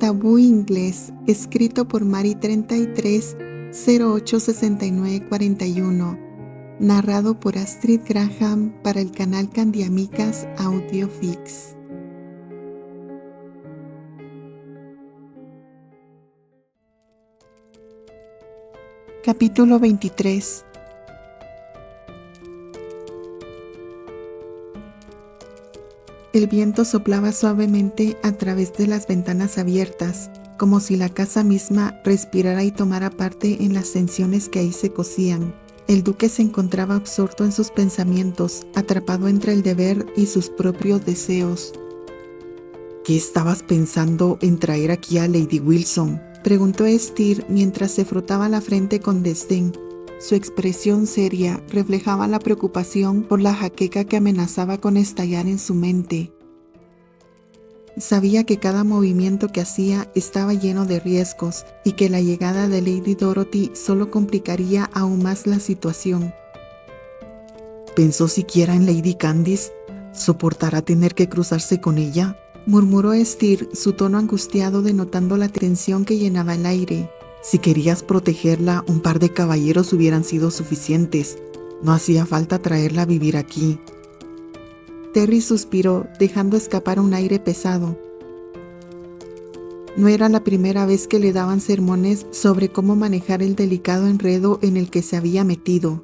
Tabú inglés, escrito por Mari 33 08 69 41. Narrado por Astrid Graham para el canal Candiamicas Audiofix. Capítulo 23. El viento soplaba suavemente a través de las ventanas abiertas, como si la casa misma respirara y tomara parte en las tensiones que ahí se cosían. El duque se encontraba absorto en sus pensamientos, atrapado entre el deber y sus propios deseos. ¿Qué estabas pensando en traer aquí a Lady Wilson?, preguntó Esther mientras se frotaba la frente con desdén. Su expresión seria reflejaba la preocupación por la jaqueca que amenazaba con estallar en su mente. Sabía que cada movimiento que hacía estaba lleno de riesgos y que la llegada de Lady Dorothy solo complicaría aún más la situación. ¿Pensó siquiera en Lady Candice? ¿Soportará tener que cruzarse con ella?, murmuró Esther, su tono angustiado denotando la tensión que llenaba el aire. Si querías protegerla, un par de caballeros hubieran sido suficientes. No hacía falta traerla a vivir aquí. Terry suspiró, dejando escapar un aire pesado. No era la primera vez que le daban sermones sobre cómo manejar el delicado enredo en el que se había metido.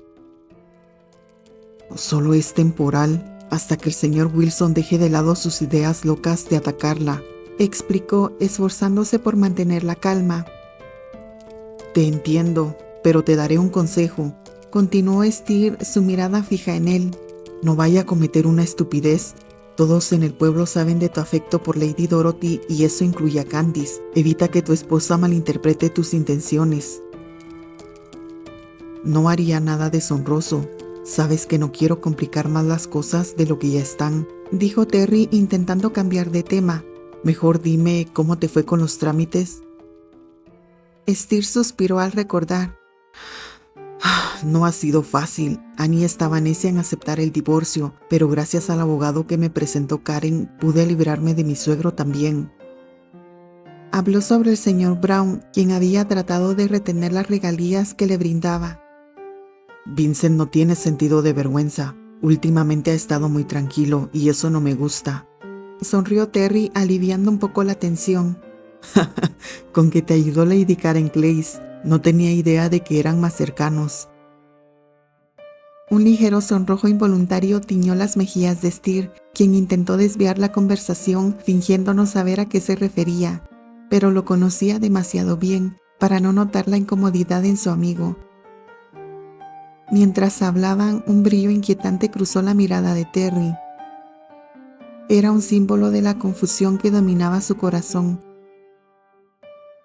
Solo es temporal, hasta que el señor Wilson deje de lado sus ideas locas de atacarla, explicó, esforzándose por mantener la calma. Te entiendo, pero te daré un consejo, continuó Esther, su mirada fija en él. No vaya a cometer una estupidez. Todos en el pueblo saben de tu afecto por Lady Dorothy y eso incluye a Candice. Evita que tu esposa malinterprete tus intenciones. No haría nada deshonroso. Sabes que no quiero complicar más las cosas de lo que ya están, dijo Terry intentando cambiar de tema. Mejor dime cómo te fue con los trámites. Esther suspiró al recordar. No ha sido fácil. Annie estaba necia en aceptar el divorcio, pero gracias al abogado que me presentó Karen, pude librarme de mi suegro también. Habló sobre el señor Brown, quien había tratado de retener las regalías que le brindaba. Vincent no tiene sentido de vergüenza. Últimamente ha estado muy tranquilo y eso no me gusta. Sonrió Terry, aliviando un poco la tensión. Con que te ayudó Lady Karen Clays. No tenía idea de que eran más cercanos. Un ligero sonrojo involuntario tiñó las mejillas de Esther, quien intentó desviar la conversación fingiendo no saber a qué se refería, pero lo conocía demasiado bien para no notar la incomodidad en su amigo. Mientras hablaban, un brillo inquietante cruzó la mirada de Terry. Era un símbolo de la confusión que dominaba su corazón.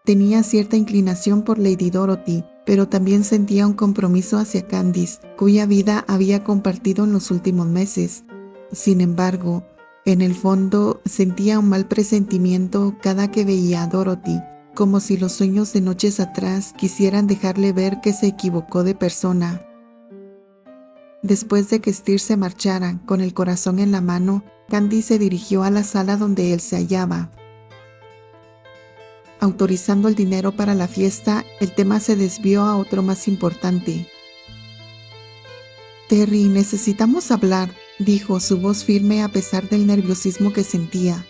Tenía cierta inclinación por Lady Dorothy, pero también sentía un compromiso hacia Candice, cuya vida había compartido en los últimos meses. Sin embargo, en el fondo sentía un mal presentimiento cada que veía a Dorothy, como si los sueños de noches atrás quisieran dejarle ver que se equivocó de persona. Después de que Esther se marchara, con el corazón en la mano, Candice se dirigió a la sala donde él se hallaba. Autorizando el dinero para la fiesta, el tema se desvió a otro más importante. Terry, necesitamos hablar, dijo, su voz firme a pesar del nerviosismo que sentía.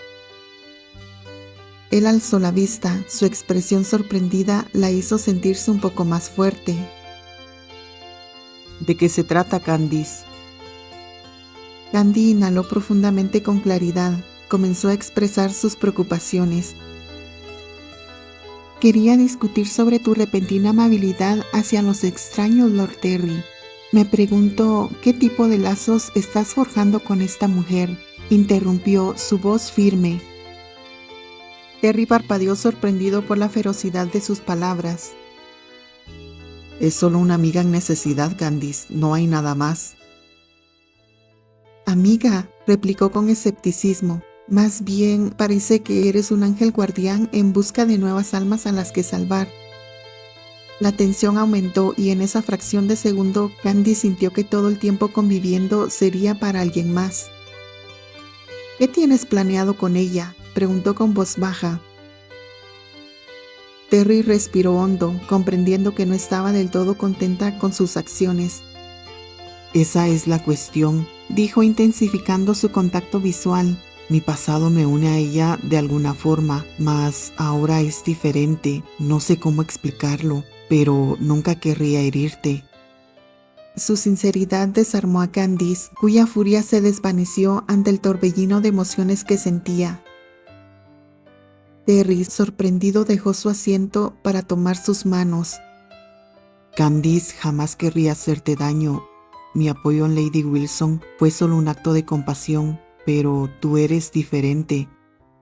Él alzó la vista, su expresión sorprendida la hizo sentirse un poco más fuerte. ¿De qué se trata, Candice? Candy inhaló profundamente con claridad, comenzó a expresar sus preocupaciones. Quería discutir sobre tu repentina amabilidad hacia los extraños, Lord Terry. Me pregunto qué tipo de lazos estás forjando con esta mujer, interrumpió, su voz firme. Terry parpadeó sorprendido por la ferocidad de sus palabras. Es solo una amiga en necesidad, Candice, no hay nada más. Amiga, replicó con escepticismo. Más bien parece que eres un ángel guardián en busca de nuevas almas a las que salvar. La tensión aumentó y en esa fracción de segundo Candy sintió que todo el tiempo conviviendo sería para alguien más. ¿Qué tienes planeado con ella?, preguntó con voz baja. Terry respiró hondo, comprendiendo que no estaba del todo contenta con sus acciones. Esa es la cuestión, dijo intensificando su contacto visual. Mi pasado me une a ella de alguna forma, mas ahora es diferente. No sé cómo explicarlo, pero nunca querría herirte. Su sinceridad desarmó a Candice, cuya furia se desvaneció ante el torbellino de emociones que sentía. Terry, sorprendido, dejó su asiento para tomar sus manos. Candice, jamás querría hacerte daño. Mi apoyo en Lady Wilson fue solo un acto de compasión, pero tú eres diferente,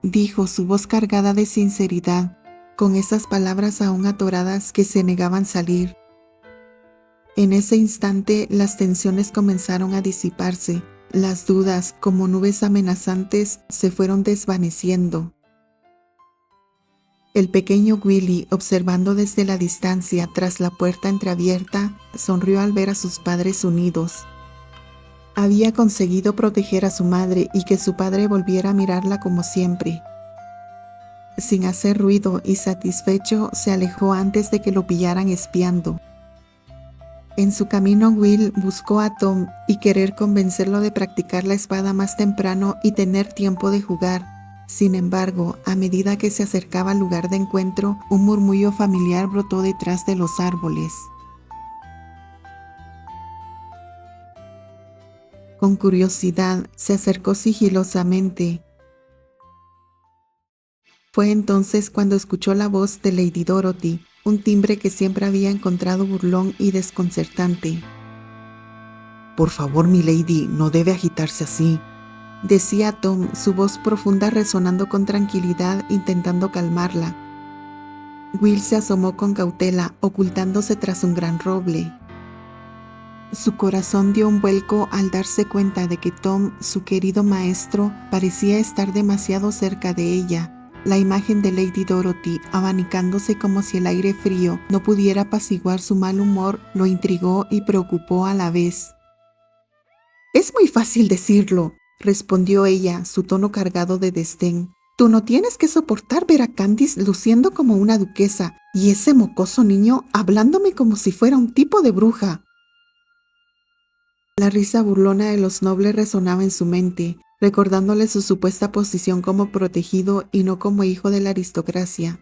dijo, su voz cargada de sinceridad, con esas palabras aún atoradas que se negaban a salir. En ese instante, las tensiones comenzaron a disiparse. Las dudas, como nubes amenazantes, se fueron desvaneciendo. El pequeño Willie, observando desde la distancia tras la puerta entreabierta, sonrió al ver a sus padres unidos. Había conseguido proteger a su madre y que su padre volviera a mirarla como siempre. Sin hacer ruido y satisfecho, se alejó antes de que lo pillaran espiando. En su camino, Will buscó a Tom y querer convencerlo de practicar la espada más temprano y tener tiempo de jugar. Sin embargo, a medida que se acercaba al lugar de encuentro, un murmullo familiar brotó detrás de los árboles. Con curiosidad, se acercó sigilosamente. Fue entonces cuando escuchó la voz de Lady Dorothy, un timbre que siempre había encontrado burlón y desconcertante. «Por favor, milady, no debe agitarse así», decía Tom, su voz profunda resonando con tranquilidad, intentando calmarla. Will se asomó con cautela, ocultándose tras un gran roble. Su corazón dio un vuelco al darse cuenta de que Tom, su querido maestro, parecía estar demasiado cerca de ella. La imagen de Lady Dorothy, abanicándose como si el aire frío no pudiera apaciguar su mal humor, lo intrigó y preocupó a la vez. «Es muy fácil decirlo», respondió ella, su tono cargado de desdén. «Tú no tienes que soportar ver a Candice luciendo como una duquesa y ese mocoso niño hablándome como si fuera un tipo de bruja». La risa burlona de los nobles resonaba en su mente, recordándole su supuesta posición como protegido y no como hijo de la aristocracia.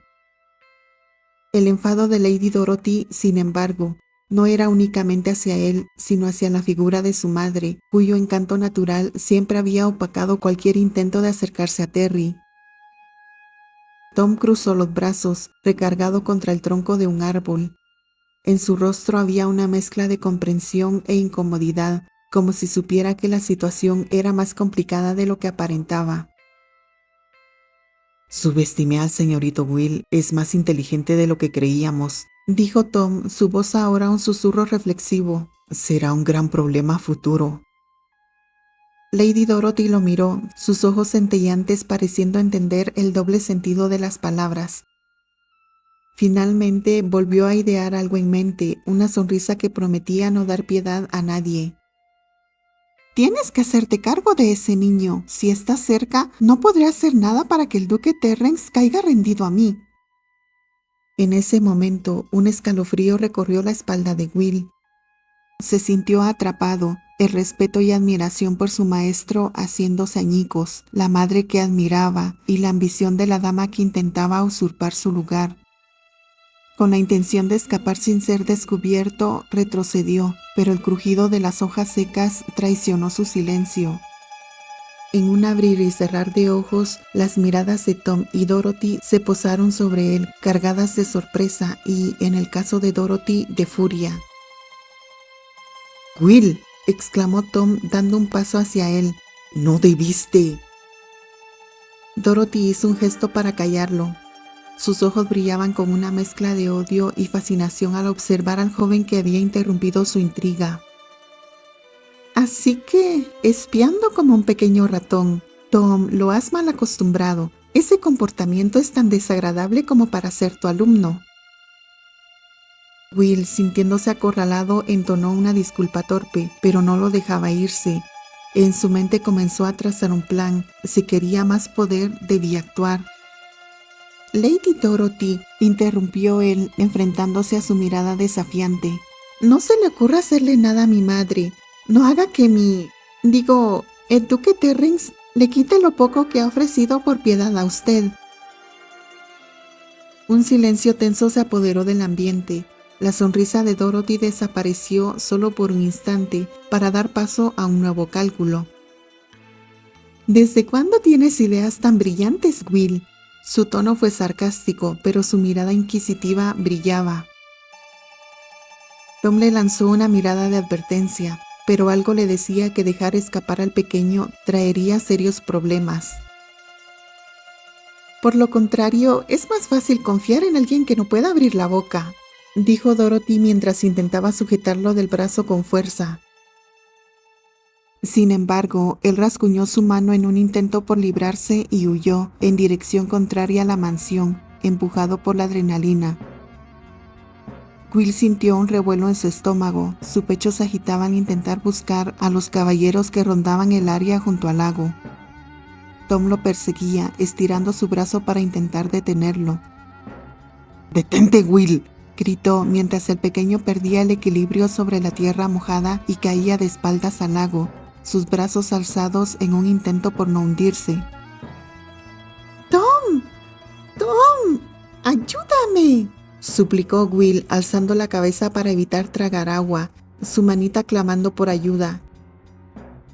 El enfado de Lady Dorothy, sin embargo, no era únicamente hacia él, sino hacia la figura de su madre, cuyo encanto natural siempre había opacado cualquier intento de acercarse a Terry. Tom cruzó los brazos, recargado contra el tronco de un árbol. En su rostro había una mezcla de comprensión e incomodidad, como si supiera que la situación era más complicada de lo que aparentaba. «Subestimé al señorito Will, es más inteligente de lo que creíamos», dijo Tom, su voz ahora un susurro reflexivo. «Será un gran problema futuro». Lady Dorothy lo miró, sus ojos centelleantes pareciendo entender el doble sentido de las palabras. Finalmente volvió a idear algo en mente, una sonrisa que prometía no dar piedad a nadie. «Tienes que hacerte cargo de ese niño. Si estás cerca, no podré hacer nada para que el duque Terrence caiga rendido a mí». En ese momento, un escalofrío recorrió la espalda de Will. Se sintió atrapado, el respeto y admiración por su maestro haciéndose añicos, la madre que admiraba y la ambición de la dama que intentaba usurpar su lugar. Con la intención de escapar sin ser descubierto, retrocedió, pero el crujido de las hojas secas traicionó su silencio. En un abrir y cerrar de ojos, las miradas de Tom y Dorothy se posaron sobre él, cargadas de sorpresa y, en el caso de Dorothy, de furia. «Will», exclamó Tom dando un paso hacia él, «no debiste». Dorothy hizo un gesto para callarlo. Sus ojos brillaban con una mezcla de odio y fascinación al observar al joven que había interrumpido su intriga. «Así que, espiando como un pequeño ratón. Tom, lo has mal acostumbrado. Ese comportamiento es tan desagradable como para ser tu alumno». Will, sintiéndose acorralado, entonó una disculpa torpe, pero no lo dejaba irse. En su mente comenzó a trazar un plan. Si quería más poder, debía actuar. Lady Dorothy, interrumpió él, enfrentándose a su mirada desafiante. No se le ocurra hacerle nada a mi madre. No haga que el duque Terrence le quite lo poco que ha ofrecido por piedad a usted. Un silencio tenso se apoderó del ambiente. La sonrisa de Dorothy desapareció solo por un instante para dar paso a un nuevo cálculo. ¿Desde cuándo tienes ideas tan brillantes, Will? Su tono fue sarcástico, pero su mirada inquisitiva brillaba. Tom le lanzó una mirada de advertencia, pero algo le decía que dejar escapar al pequeño traería serios problemas. Por lo contrario, es más fácil confiar en alguien que no pueda abrir la boca, dijo Dorothy mientras intentaba sujetarlo del brazo con fuerza. Sin embargo, él rasguñó su mano en un intento por librarse y huyó en dirección contraria a la mansión, empujado por la adrenalina. Will sintió un revuelo en su estómago, su pecho se agitaba al intentar buscar a los caballeros que rondaban el área junto al lago. Tom lo perseguía, estirando su brazo para intentar detenerlo. ¡Detente, Will!, gritó mientras el pequeño perdía el equilibrio sobre la tierra mojada y caía de espaldas al lago, sus brazos alzados en un intento por no hundirse. ¡Tom! ¡Tom! ¡Ayúdame!, suplicó Will, alzando la cabeza para evitar tragar agua, su manita clamando por ayuda.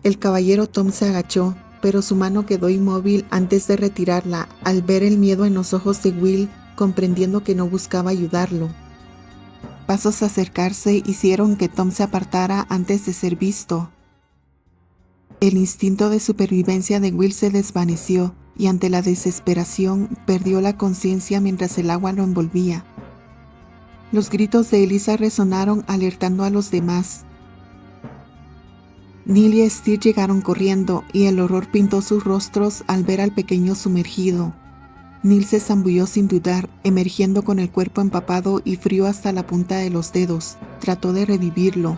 El caballero Tom se agachó, pero su mano quedó inmóvil antes de retirarla, al ver el miedo en los ojos de Will, comprendiendo que no buscaba ayudarlo. Pasos a acercarse hicieron que Tom se apartara antes de ser visto. El instinto de supervivencia de Will se desvaneció y ante la desesperación perdió la conciencia mientras el agua lo envolvía. Los gritos de Elisa resonaron alertando a los demás. Neil y Steve llegaron corriendo y el horror pintó sus rostros al ver al pequeño sumergido. Neil se zambulló sin dudar, emergiendo con el cuerpo empapado y frío hasta la punta de los dedos. Trató de revivirlo.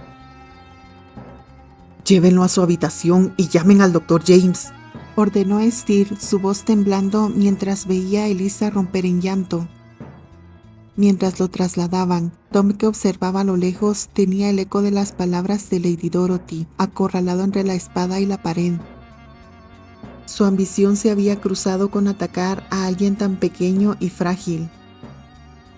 «Llévenlo a su habitación y llamen al Dr. James», ordenó Steve, su voz temblando mientras veía a Elisa romper en llanto. Mientras lo trasladaban, Tom, que observaba a lo lejos, tenía el eco de las palabras de Lady Dorothy, acorralado entre la espada y la pared. Su ambición se había cruzado con atacar a alguien tan pequeño y frágil.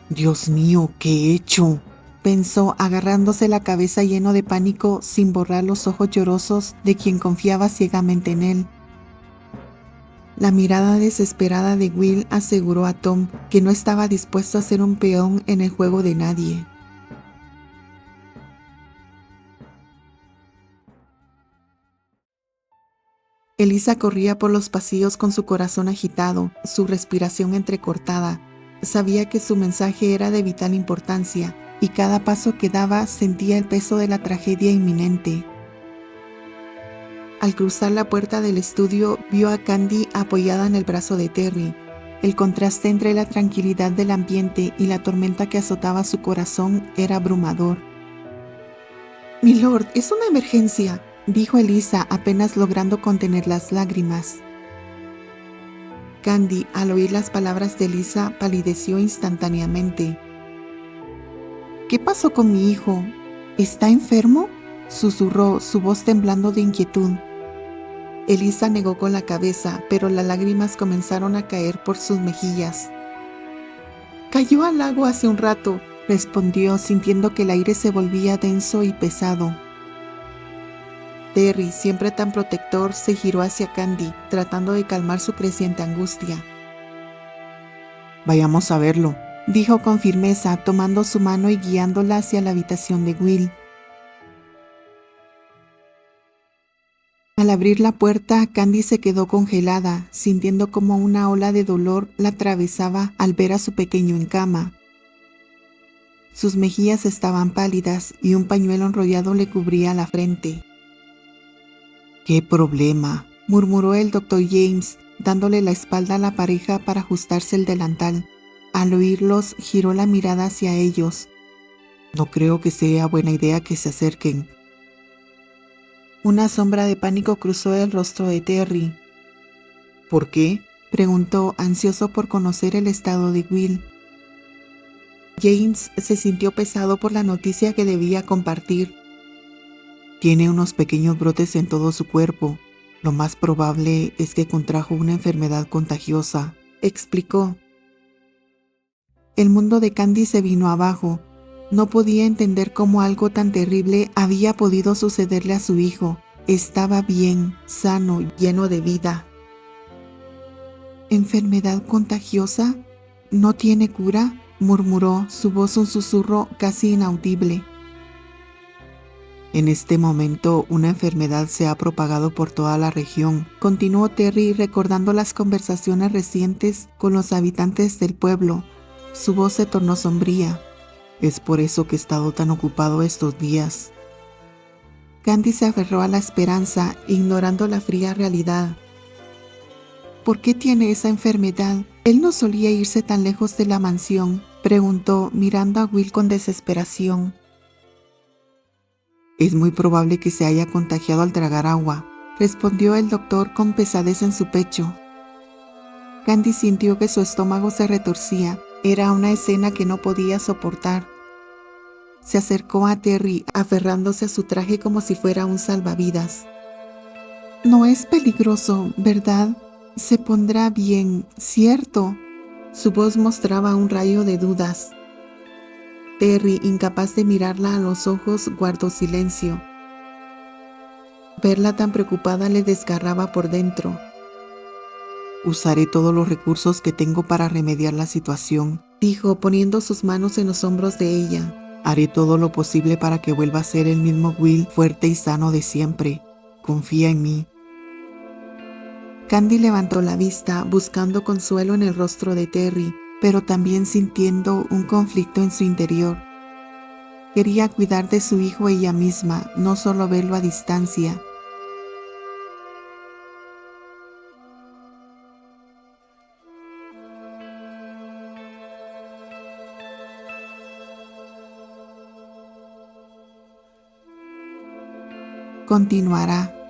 «Dios mío, ¿qué he hecho?», pensó, agarrándose la cabeza lleno de pánico sin borrar los ojos llorosos de quien confiaba ciegamente en él. La mirada desesperada de Will aseguró a Tom que no estaba dispuesto a ser un peón en el juego de nadie. Elisa corría por los pasillos con su corazón agitado, su respiración entrecortada. Sabía que su mensaje era de vital importancia y cada paso que daba sentía el peso de la tragedia inminente. Al cruzar la puerta del estudio, vio a Candy apoyada en el brazo de Terry. El contraste entre la tranquilidad del ambiente y la tormenta que azotaba su corazón era abrumador. «Milord, es una emergencia», dijo Elisa, apenas logrando contener las lágrimas. Candy, al oír las palabras de Elisa, palideció instantáneamente. «¿Qué pasó con mi hijo? ¿Está enfermo?», susurró, su voz temblando de inquietud. Elisa negó con la cabeza, pero las lágrimas comenzaron a caer por sus mejillas. «Cayó al lago hace un rato», respondió, sintiendo que el aire se volvía denso y pesado. Terry, siempre tan protector, se giró hacia Candy, tratando de calmar su creciente angustia. «Vayamos a verlo», dijo con firmeza, tomando su mano y guiándola hacia la habitación de Will. Al abrir la puerta, Candy se quedó congelada, sintiendo como una ola de dolor la atravesaba al ver a su pequeño en cama. Sus mejillas estaban pálidas y un pañuelo enrollado le cubría la frente. «¿Qué problema?», murmuró el Dr. James, dándole la espalda a la pareja para ajustarse el delantal. Al oírlos, giró la mirada hacia ellos. «No creo que sea buena idea que se acerquen». Una sombra de pánico cruzó el rostro de Terry. «¿Por qué?», Preguntó, ansioso por conocer el estado de Will. James se sintió pesado por la noticia que debía compartir. Tiene unos pequeños brotes en todo su cuerpo. Lo más probable es que contrajo una enfermedad contagiosa, explicó. El mundo de Candy se vino abajo. No podía entender cómo algo tan terrible había podido sucederle a su hijo. Estaba bien, sano, lleno de vida. ¿Enfermedad contagiosa? ¿No tiene cura?, murmuró, su voz un susurro casi inaudible. En este momento, una enfermedad se ha propagado por toda la región, continuó Terry recordando las conversaciones recientes con los habitantes del pueblo. Su voz se tornó sombría. Es por eso que he estado tan ocupado estos días. Candy se aferró a la esperanza, ignorando la fría realidad. ¿Por qué tiene esa enfermedad? Él no solía irse tan lejos de la mansión, preguntó, mirando a Will con desesperación. Es muy probable que se haya contagiado al tragar agua, respondió el doctor con pesadez en su pecho. Candy sintió que su estómago se retorcía. Era una escena que no podía soportar. Se acercó a Terry, aferrándose a su traje como si fuera un salvavidas. No es peligroso, ¿verdad? Se pondrá bien, ¿cierto? Su voz mostraba un rayo de dudas. Terry, incapaz de mirarla a los ojos, guardó silencio. Verla tan preocupada le desgarraba por dentro. Usaré todos los recursos que tengo para remediar la situación, dijo, poniendo sus manos en los hombros de ella. Haré todo lo posible para que vuelva a ser el mismo Will, fuerte y sano de siempre. Confía en mí. Candy levantó la vista, buscando consuelo en el rostro de Terry, pero también sintiendo un conflicto en su interior. Quería cuidar de su hijo ella misma, no solo verlo a distancia. Continuará.